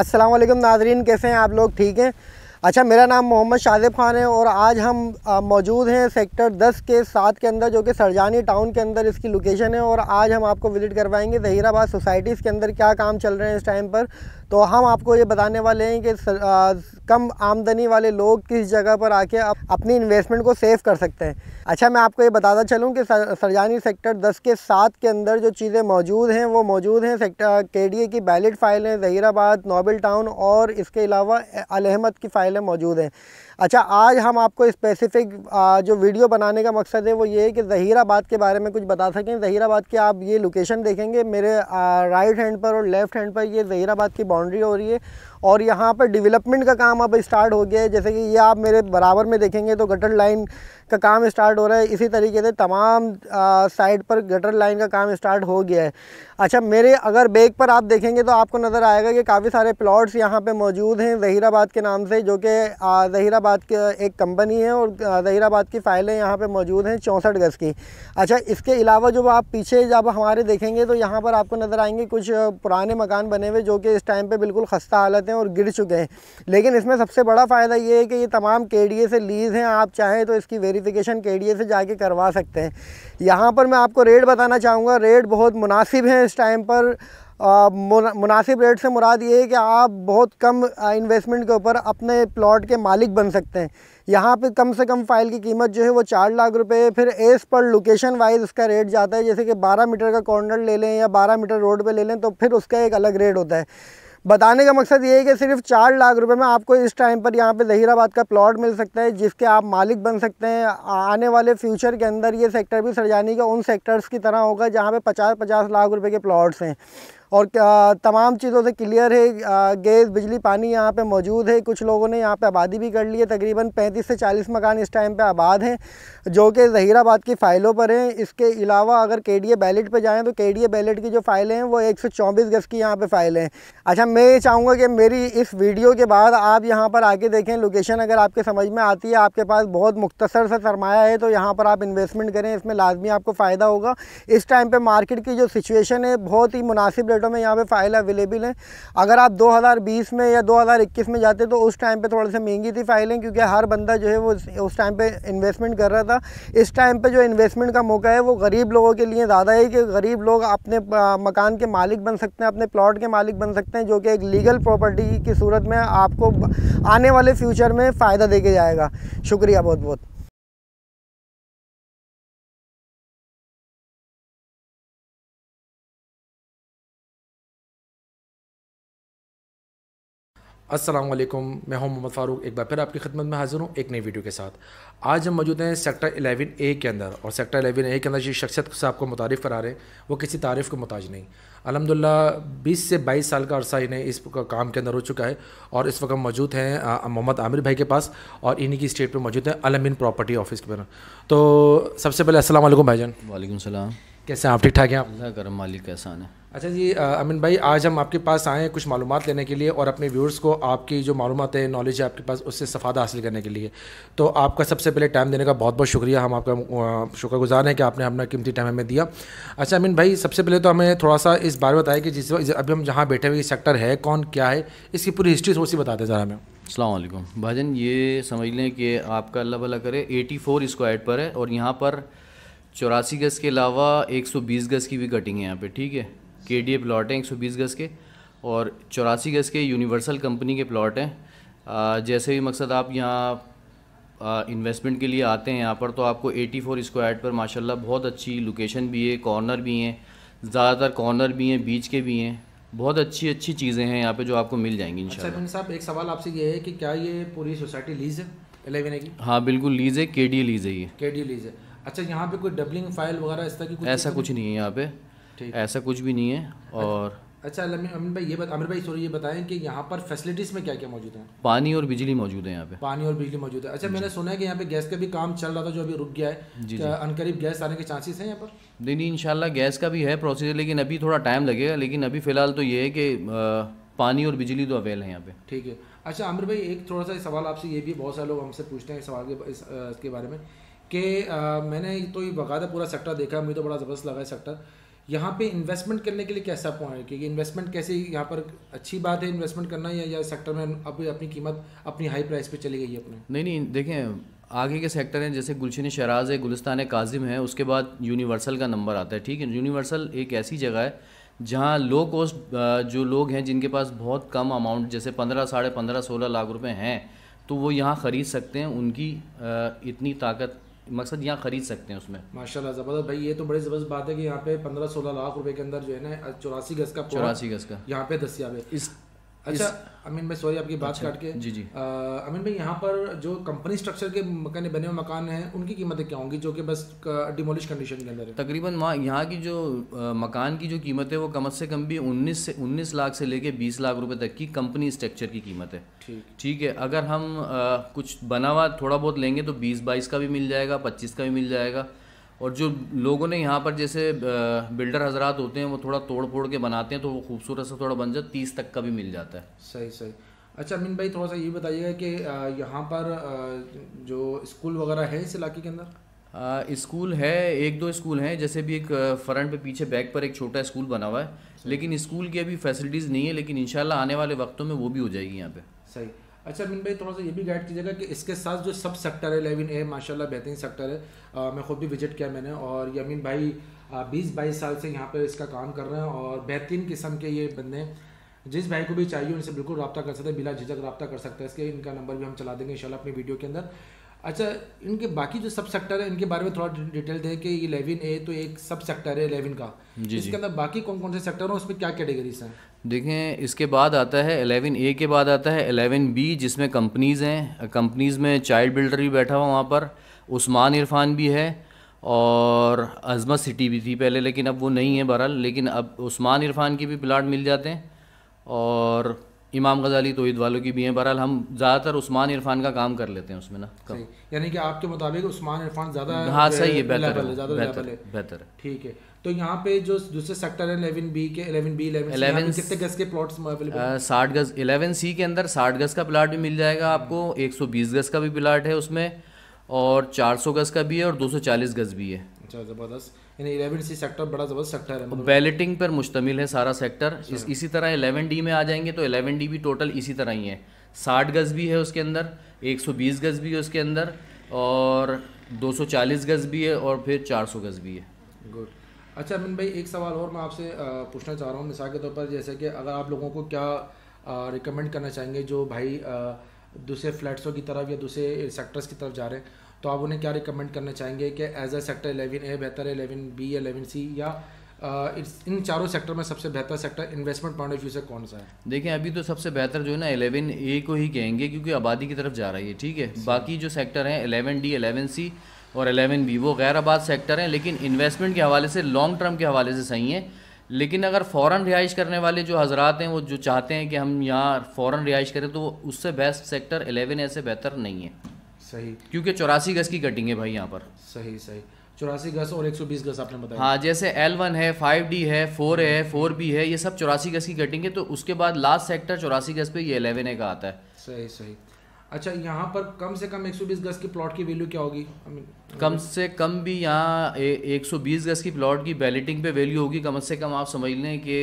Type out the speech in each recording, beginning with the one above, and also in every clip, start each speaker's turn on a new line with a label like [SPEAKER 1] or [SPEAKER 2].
[SPEAKER 1] अस्सलाम वालेकुम नाज़रीन, कैसे हैं आप लोग? ठीक हैं। अच्छा, मेरा नाम मोहम्मद शादिब ख़ान है और आज हम मौजूद हैं सेक्टर 10 के 7 के अंदर, जो कि सरजानी टाउन के अंदर इसकी लोकेशन है। और आज हम आपको विज़िट करवाएंगे ज़हीराबाद सोसाइटीज़ के अंदर क्या काम चल रहे हैं इस टाइम पर। तो हम आपको ये बताने वाले हैं कि कम आमदनी वाले लोग किस जगह पर आके अपनी इन्वेस्टमेंट को सेव कर सकते हैं। अच्छा, मैं आपको ये बताता चलूँ कि सरजानी सेक्टर 10 के 7 के अंदर जो चीज़ें मौजूद हैं वो मौजूद हैं। सेक्टर KDA की वैलिड फ़ाइल है, ज़हीराबाद, नोबल टाउन और इसके अलावा अल अहमद की फ़ाइलें मौजूद हैं। अच्छा, आज हम आपको स्पेसिफ़िक जो वीडियो बनाने का मकसद है वो ये है कि ज़हीराबाद के बारे में कुछ बता सकें। ज़हीराबाद की आप ये लोकेशन देखेंगे, मेरे राइट हैंड पर और लेफ़्ट हैंड पर ये ज़हीराबाद की बाउंड्री हो रही है और यहाँ पर डेवलपमेंट का काम अब स्टार्ट हो गया है। जैसे कि ये आप मेरे बराबर में देखेंगे तो गटर लाइन का काम स्टार्ट हो रहा है। इसी तरीके से तमाम साइड पर गटर लाइन का काम स्टार्ट हो गया है। अच्छा, मेरे अगर बैक पर आप देखेंगे तो आपको नज़र आएगा कि काफ़ी सारे प्लॉट्स यहाँ पे मौजूद हैं ज़हीराबाद के नाम से, जो कि ज़हीराबाद की एक कंपनी है और ज़हीराबाद की फ़ाइलें यहाँ पे मौजूद हैं 64 गज़ की। अच्छा, इसके अलावा जो आप पीछे जब हमारे देखेंगे तो यहाँ पर आपको नज़र आएंगे कुछ पुराने मकान बने हुए जो कि इस टाइम पर बिल्कुल खस्ता हालत हैं और गिर चुके हैं। लेकिन इसमें सबसे बड़ा फ़ायदा ये है कि ये तमाम KDA से लीज़ हैं। आप चाहें तो इसकी वेरिफिकेशन KDA से जाके करवा सकते हैं। यहाँ पर मैं आपको रेट बताना चाहूँगा, रेट बहुत मुनासिब हैं इस टाइम पर। मुनासिब रेट से मुराद ये है कि आप बहुत कम इन्वेस्टमेंट के ऊपर अपने प्लॉट के मालिक बन सकते हैं। यहाँ पे कम से कम फ़ाइल की कीमत जो है वो 4 लाख रुपए है। फिर एज पर लोकेशन वाइज उसका रेट जाता है। जैसे कि 12 मीटर का कॉर्नर ले लें या 12 मीटर रोड पे ले लें तो फिर उसका एक अलग रेट होता है। बताने का मकसद ये है कि सिर्फ 4 लाख रुपए में आपको इस टाइम पर यहाँ पे ज़हीराबाद का प्लॉट मिल सकता है जिसके आप मालिक बन सकते हैं। आने वाले फ्यूचर के अंदर ये सेक्टर भी सरजानी का उन सेक्टर्स की तरह होगा जहाँ पे 50-50 लाख रुपए के प्लॉट्स हैं और तमाम चीज़ों से क्लियर है। गैस, बिजली, पानी यहाँ पे मौजूद है। कुछ लोगों ने यहाँ पे आबादी भी कर ली है। तकरीबन 35 से 40 मकान इस टाइम पे आबाद हैं जो कि ज़हीराबाद की फ़ाइलों पर हैं। इसके अलावा अगर KDA बैलेट पे जाएँ तो KDA बैलेट की जो फ़ाइलें हैं वो 124 गज़ की यहाँ पे फ़ाइलें हैं। अच्छा, मैं ये चाहूँगा कि मेरी इस वीडियो के बाद आप यहाँ पर आके देखें। लोकेशन अगर आपके समझ में आती है, आपके पास बहुत मुख्तसर सा सरमाया है तो यहाँ पर आप इन्वेस्टमेंट करें, इसमें लाजमी आपको फ़ायदा होगा। इस टाइम पर मार्केट की जो सिचुएशन है बहुत ही मुनासिब रेटों में यहाँ पे फ़ाइल अवेलेबल हैं। अगर आप 2020 में या 2021 में जाते तो उस टाइम पे थोड़ा सा महंगी थी फ़ाइलें, क्योंकि हर बंदा जो है वो उस टाइम पे इन्वेस्टमेंट कर रहा था। इस टाइम पे जो इन्वेस्टमेंट का मौका है वो गरीब लोगों के लिए ज़्यादा है कि गरीब लोग अपने मकान के मालिक बन सकते हैं, अपने प्लॉट के मालिक बन सकते हैं, जो कि एक लीगल प्रॉपर्टी की सूरत में आपको आने वाले फ्यूचर में फ़ायदा दे के जाएगा। शुक्रिया बहुत बहुत।
[SPEAKER 2] अस्सलाम वालेकुम, मैं हूं मोहम्मद फ़ारूक। एक बार फिर आपकी खिदमत में हाज़िर हूं एक नई वीडियो के साथ। आज हम मौजूद हैं सेक्टर 11A के अंदर और सेक्टर 11A के अंदर जिस शख्सियत से आपको मुतारिफ़ करा रहे हैं वो किसी तारीफ़ को मुताज नहीं। अल्हम्दुलिल्लाह 20 से 22 साल का अरसा इन्हें इस काम के अंदर हो चुका है और इस वक्त मौजूद हैं मोहम्मद आमिर भाई के पास और इन्हीं की स्टेट पर मौजूद है अल अमीन प्रॉपर्टी ऑफिस के अंदर। तो सबसे पहले अस्सलाम वालेकुम भाईजान।
[SPEAKER 3] वालेकुम सलाम।
[SPEAKER 2] कैसे हैं आप? ठीक ठाक हैं आप?
[SPEAKER 3] अल्लाह करम, मालिक एहसान है।
[SPEAKER 2] अच्छा जी, अमीन भाई, आज हम आपके पास आए हैं कुछ मालूमात लेने के लिए और अपने व्यूअर्स को आपकी जो मालूमात है, नॉलेज है आपके पास, उससे सफ़ादा हासिल करने के लिए। तो आपका सबसे पहले टाइम देने का बहुत बहुत शुक्रिया। हम आपका शुक्रगुजार हैं कि आपने अपना कीमती टाइम हमें दिया। अच्छा अमीन भाई, सबसे पहले तो हमें थोड़ा सा इस बारे में बताया कि जिस अभी हम जहाँ बैठे हुए सेक्टर है कौन, क्या है, इसकी पूरी हिस्ट्री थोड़ी सी बताते ज़रा हमें।
[SPEAKER 3] अस्सलाम वालेकुम भाईजान, ये समझ लें कि आपका अल्लाह भला करे 84 स्क्वायर पर है और यहाँ पर 84 गज़ के अलावा 120 गज़ की भी कटिंग है यहाँ पे। ठीक है, KDA प्लॉट हैं 120 गज़ के और 84 गज़ के यूनिवर्सल कंपनी के प्लॉट हैं। जैसे भी मकसद आप यहाँ इन्वेस्टमेंट के लिए आते हैं यहाँ पर तो आपको 84 स्क्वायर पर माशाल्लाह बहुत अच्छी लोकेशन भी है, कॉर्नर भी हैं, ज़्यादातर कॉर्नर भी हैं, बीच के भी हैं, बहुत अच्छी अच्छी चीज़ें हैं यहाँ पे जो आपको मिल जाएंगी इंशाल्लाह।
[SPEAKER 2] अच्छा अमीन साहब, एक सवाल आपसे ये है कि क्या ये पूरी सोसाइटी लीज़ है 11A की?
[SPEAKER 3] हाँ बिल्कुल लीज़ है, KDA लीज़ है ये।
[SPEAKER 2] KDA लीज़ है। अच्छा, यहाँ पे कोई डबलिंग फाइल वगैरह इस तरह की कुछ?
[SPEAKER 3] ऐसा कुछ नहीं है यहाँ पे, ऐसा कुछ भी नहीं है। और
[SPEAKER 2] अच्छा अमीन भाई आमिर भाई सॉरी, ये बताएं कि यहाँ पर फैसिलिटीज़ में क्या क्या मौजूद है?
[SPEAKER 3] पानी और बिजली मौजूद है यहाँ पे।
[SPEAKER 2] पानी और बिजली मौजूद है। अच्छा, मैंने सुना है कि यहाँ पे गैस का भी काम चल रहा था जो अभी रुक गया है। क्या अनकरीब गैस आने के चांसेस हैं यहाँ पर?
[SPEAKER 3] नहीं इंशाल्लाह गैस का भी है प्रोसीजर, लेकिन अभी थोड़ा टाइम लगेगा। लेकिन अभी फ़िलहाल तो ये है कि पानी और बिजली तो अवेल है यहाँ पे।
[SPEAKER 2] ठीक है। अच्छा आमिर भाई, एक थोड़ा सा सवाल आपसे ये भी बहुत सारे लोग हमसे पूछते हैं सवाल इसके बारे में कि मैंने तो ये बकायदा पूरा सेक्टर देखा, मुझे तो बड़ा ज़बरदस्त लगा है सेक्टर यहाँ पे इन्वेस्टमेंट करने के लिए कैसा पॉइंट है, क्योंकि इन्वेस्टमेंट कैसे यहाँ पर अच्छी बात है इन्वेस्टमेंट करना, या सेक्टर में अभी अपनी कीमत अपनी हाई प्राइस पे चली गई है अपने?
[SPEAKER 3] नहीं देखें, आगे के सेक्टर हैं जैसे गुलशन शराज है, गुलिस्तान काजिम है, उसके बाद यूनिवर्सल का नंबर आता है। ठीक है, यूनिवर्सल एक ऐसी जगह है जहाँ लो कॉस्ट जो लोग हैं जिनके पास बहुत कम अमाउंट जैसे 15, साढ़े 15, 16 लाख रुपए हैं तो वो यहाँ ख़रीद सकते हैं। उनकी इतनी ताकत, मकसद यहाँ ख़रीद सकते हैं उसमें।
[SPEAKER 2] माशाल्लाह ज़बरदस्त भाई, ये तो बड़ी ज़बरदस्त बात है कि यहाँ पे 15-16 लाख रुपए के अंदर जो है ना 84 गज का
[SPEAKER 3] 84 गज का
[SPEAKER 2] यहाँ पे दस्तियाब है। अच्छा अमीन भाई, सॉरी आपकी बात काट के।
[SPEAKER 3] जी
[SPEAKER 2] अमीन भाई, यहाँ पर जो कंपनी स्ट्रक्चर के मकान बने हुए मकान हैं उनकी कीमतें क्या होंगी जो कि बस डिमोलिश कंडीशन के अंदर है?
[SPEAKER 3] तकरीबन यहाँ की जो मकान की जो कीमत है वो कम से कम भी 19 लाख से लेके 20 लाख रुपए तक की कंपनी स्ट्रक्चर की कीमत है। ठीक है, अगर हम कुछ बना हुआ थोड़ा बहुत लेंगे तो 20-22 का भी मिल जाएगा, 25 का भी मिल जाएगा। और जो लोगों ने यहाँ पर जैसे बिल्डर हजरात होते हैं वो थोड़ा तोड़ फोड़ के बनाते हैं तो वो खूबसूरत से थोड़ा बन जाता, 30 तक का भी मिल जाता है।
[SPEAKER 2] सही। अच्छा अमीन भाई, थोड़ा सा ये बताइएगा कि यहाँ पर जो स्कूल वगैरह है इस इलाके के अंदर?
[SPEAKER 3] स्कूल है, 1-2 स्कूल हैं, जैसे भी एक फ्रंट पे पीछे बैक पर एक छोटा स्कूल बना हुआ है, लेकिन स्कूल की अभी फैसिलिटीज़ नहीं है, लेकिन इंशाल्लाह आने वाले वक्तों में वो भी हो जाएगी यहाँ पे।
[SPEAKER 2] सही। अच्छा अमीन भाई, थोड़ा सा ये भी गाइड कीजिएगा कि इसके साथ जो सब सेक्टर है 11A माशाल्लाह बेहतरीन सेक्टर है। मैं खुद भी विजिट किया मैंने, और ये अमीन भाई 20-22 साल से यहाँ पे इसका काम कर रहे हैं और बेहतरीन किस्म के ये बंदे हैं। जिस भाई को भी चाहिए उनसे बिल्कुल रब्ता कर सकते हैं, बिला झिझक रब्ता कर सकते हैं। इसके इनका नंबर भी हम चला देंगे इंशाल्लाह अपनी वीडियो के अंदर। अच्छा, इनके बाकी जो सब सेक्टर है इनके बारे में थोड़ा डिटेल दें कि ये 11A तो एक सब सेक्टर है 11 का, इसके अंदर बाकी कौन कौन से सेक्टर हैं, उसमें क्या कैटेगरीज हैं?
[SPEAKER 3] देखें, इसके बाद आता है 11A के बाद आता है 11B जिसमें कंपनीज़ हैं। कंपनीज़ में चाइल्ड बिल्डर भी बैठा हुआ वहाँ पर, उस्मान इरफान भी है और अजमत सिटी भी थी पहले, लेकिन अब वो नहीं है बहरहाल। लेकिन अब उस्मान इरफान के भी प्लाट मिल जाते हैं और इमाम गजाली तौहीद वालों की भी हैं। बहरहाल हम ज़्यादातर उस्मान इरफान का काम कर लेते हैं उसमें ना।
[SPEAKER 2] यानी कि आपके मुताबिक उस्मान इरफान ज़्यादा,
[SPEAKER 3] हाँ सही है,
[SPEAKER 2] बेहतर है। ठीक है, तो यहाँ पे जो दूसरे सेक्टर है 11B के, 11B 11 कितने गज के प्लॉट्स अवेलेबल?
[SPEAKER 3] 60 गज। 11C के अंदर 60 गज का प्लाट भी मिल जाएगा आपको, 120 गज का भी प्लाट है उसमें, और 400 गज का भी है और 240 गज भी है।
[SPEAKER 2] अच्छा ज़बरदस्त, यानी 11C सेक्टर बड़ा ज़बरदस्त सेक्टर है, मतलब
[SPEAKER 3] बैलेटिंग पर मुश्तमिल है सारा सेक्टर। इसी तरह 11D में आ जाएंगे तो 11D भी टोटल इसी तरह ही है। 60 गज भी है उसके अंदर, 120 गज भी है उसके अंदर, और 240 गज भी है, और फिर 400 गज भी है।
[SPEAKER 2] गुड। अच्छा अमीन भाई, एक सवाल और मैं आपसे पूछना चाह रहा हूँ, मिसाल के तौर पर जैसे कि अगर आप लोगों को क्या रिकमेंड करना चाहेंगे जो भाई दूसरे फ्लैट्सों की तरफ या दूसरे सेक्टर्स की तरफ जा रहे हैं, तो आप उन्हें क्या रिकमेंड करना चाहेंगे कि एज अ सेक्टर 11A बेहतर है, 11B या 11C, या इन चारों सेक्टर में सबसे बेहतर sector investment point of view से कौन सा है?
[SPEAKER 3] देखें, अभी तो सबसे बेहतर जो है ना 11A को ही कहेंगे क्योंकि आबादी की तरफ जा रही है। ठीक है, बाकी जो सेक्टर हैं 11D, 11C और 11B वो गैर आबाद सेक्टर हैं, लेकिन इन्वेस्टमेंट के हवाले से, लॉन्ग टर्म के हवाले से सही हैं। लेकिन अगर फ़ौरन रिहाइश करने वाले जो हजरात हैं, वो जो चाहते हैं कि हम यहाँ फ़ौरन रिहाइश करें, तो उससे बेस्ट सेक्टर 11A से बेहतर नहीं है।
[SPEAKER 2] सही,
[SPEAKER 3] क्योंकि 84 गज की कटिंग है भाई यहाँ पर।
[SPEAKER 2] सही 84 गज और 120 गज आपने बताया।
[SPEAKER 3] हाँ, जैसे L1 है, 5D है, 4A है, 4B है, ये सब 84 गज की कटिंग है। तो उसके बाद लास्ट सेक्टर 84 गज पे ये 11A का आता है।
[SPEAKER 2] सही। अच्छा, यहाँ पर कम से कम 120 गज की प्लॉट की वैल्यू क्या होगी?
[SPEAKER 3] कम से कम भी यहाँ 120 गज की प्लॉट की बैलेटिंग पे वैल्यू होगी कम से कम, आप समझ लें कि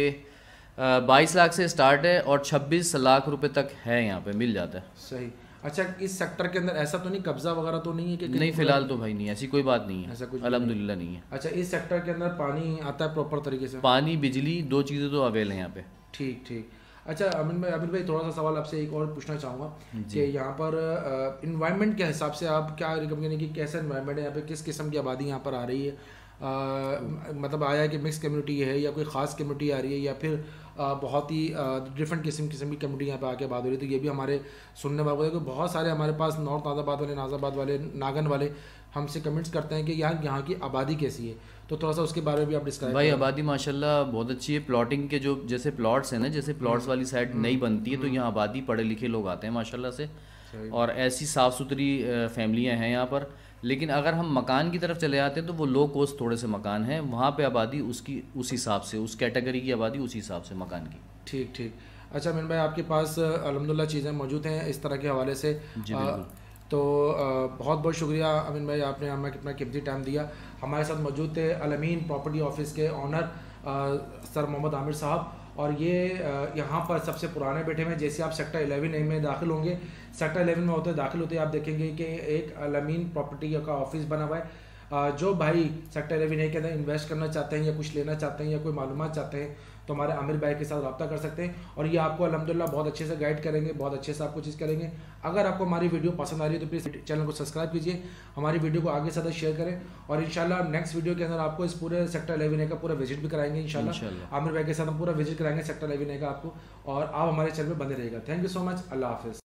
[SPEAKER 3] 22 लाख से स्टार्ट है और 26 लाख रुपए तक है, यहाँ पे मिल जाता है।
[SPEAKER 2] सही। अच्छा, इस सेक्टर के अंदर ऐसा तो नहीं, कब्जा वगैरह तो नहीं है कि?
[SPEAKER 3] नहीं, फिलहाल तो भाई नहीं, ऐसी कोई बात नहीं है,
[SPEAKER 2] ऐसा कुछ
[SPEAKER 3] अल्हम्दुलिल्लाह नहीं है।
[SPEAKER 2] अच्छा, इस सेक्टर के अंदर पानी आता है प्रॉपर तरीके से?
[SPEAKER 3] पानी, बिजली, 2 चीज़ें तो अवेल हैं यहाँ पे।
[SPEAKER 2] ठीक। अच्छा अमीन भाई थोड़ा सा सवाल आपसे एक और पूछना चाहूँगा कि यहाँ पर इन्वायरमेंट के हिसाब से आप क्या रिकमेंड करेंगे कि कैसा इन्वायरमेंट है यहाँ पे, किस किस्म की आबादी यहाँ पर आ रही है? मतलब आया कि मिक्स कम्युनिटी है या कोई ख़ास कम्युनिटी आ रही है, या फिर बहुत ही डिफरेंट किस्म की कम्युनिटी यहाँ पे आके बात हो रही है? तो ये भी हमारे सुनने वाले को बहुत सारे हमारे पास नॉर्थ नाज़ाबाद वाले, नाज़ाबाद वाले, नागन वाले हमसे कमेंट्स करते हैं कि यार यहाँ की आबादी कैसी है, तो थोड़ा सा उसके बारे में भी आप डिस्क्राइब
[SPEAKER 3] भाई। आबादी माशाल्लाह बहुत अच्छी है। प्लॉटिंग के जो जैसे प्लॉट्स हैं ना, जैसे प्लॉट्स वाली साइड नहीं बनती है तो यहाँ आबादी पढ़े लिखे लोग आते हैं माशाल्लाह से, और ऐसी साफ़ सुथरी फैमिलियाँ हैं यहाँ पर। लेकिन अगर हम मकान की तरफ चले आते हैं तो वो लो कॉस्ट थोड़े से मकान हैं, वहाँ पे आबादी उसकी उस हिसाब से, उस कैटेगरी की आबादी उस हिसाब से मकान की।
[SPEAKER 2] ठीक। अच्छा अमीन भाई, आपके पास अल्हम्दुलिल्लाह चीज़ें मौजूद हैं इस तरह के हवाले से, तो बहुत बहुत शुक्रिया अमीन भाई, आपने हमें कितना कीमती टाइम दिया। हमारे साथ मौजूद थे अलमीन प्रॉपर्टी ऑफिस के ऑनर सर मोहम्मद आमिर साहब, और ये यहाँ पर सबसे पुराने बैठे हुए। जैसे आप सेक्टर 11A में दाखिल होंगे, सेक्टर 11 में दाखिल होते आप देखेंगे कि एक अलमीन प्रॉपर्टी का ऑफिस बना हुआ है। जो भाई सेक्टर 11A के अंदर इन्वेस्ट करना चाहते हैं या कुछ लेना चाहते हैं या कोई मालूमात चाहते हैं तो हमारे आमिर भाई के साथ रब्ता कर सकते हैं, और ये आपको अल्हम्दुलिल्लाह बहुत अच्छे से गाइड करेंगे, बहुत अच्छे से आपको चीज़ करेंगे। अगर आपको हमारी वीडियो पसंद आ रही है तो प्लीज़ चैनल को सब्सक्राइब कीजिए, हमारी वीडियो को आगे से ज़्यादा शेयर करें, और इंशाल्लाह नेक्स्ट वीडियो के अंदर आपको इस पूरे सेक्टर 11A का पूरा विजिट भी कराएंगे इंशाल्लाह। आमिर भाई के साथ हम पूरा विजिट कराएंगे सेक्टर 11A का आपको, और आप हमारे चैनल पर बने रहेगा। थैंक यू सो मच, अल्लाह हाफिज़।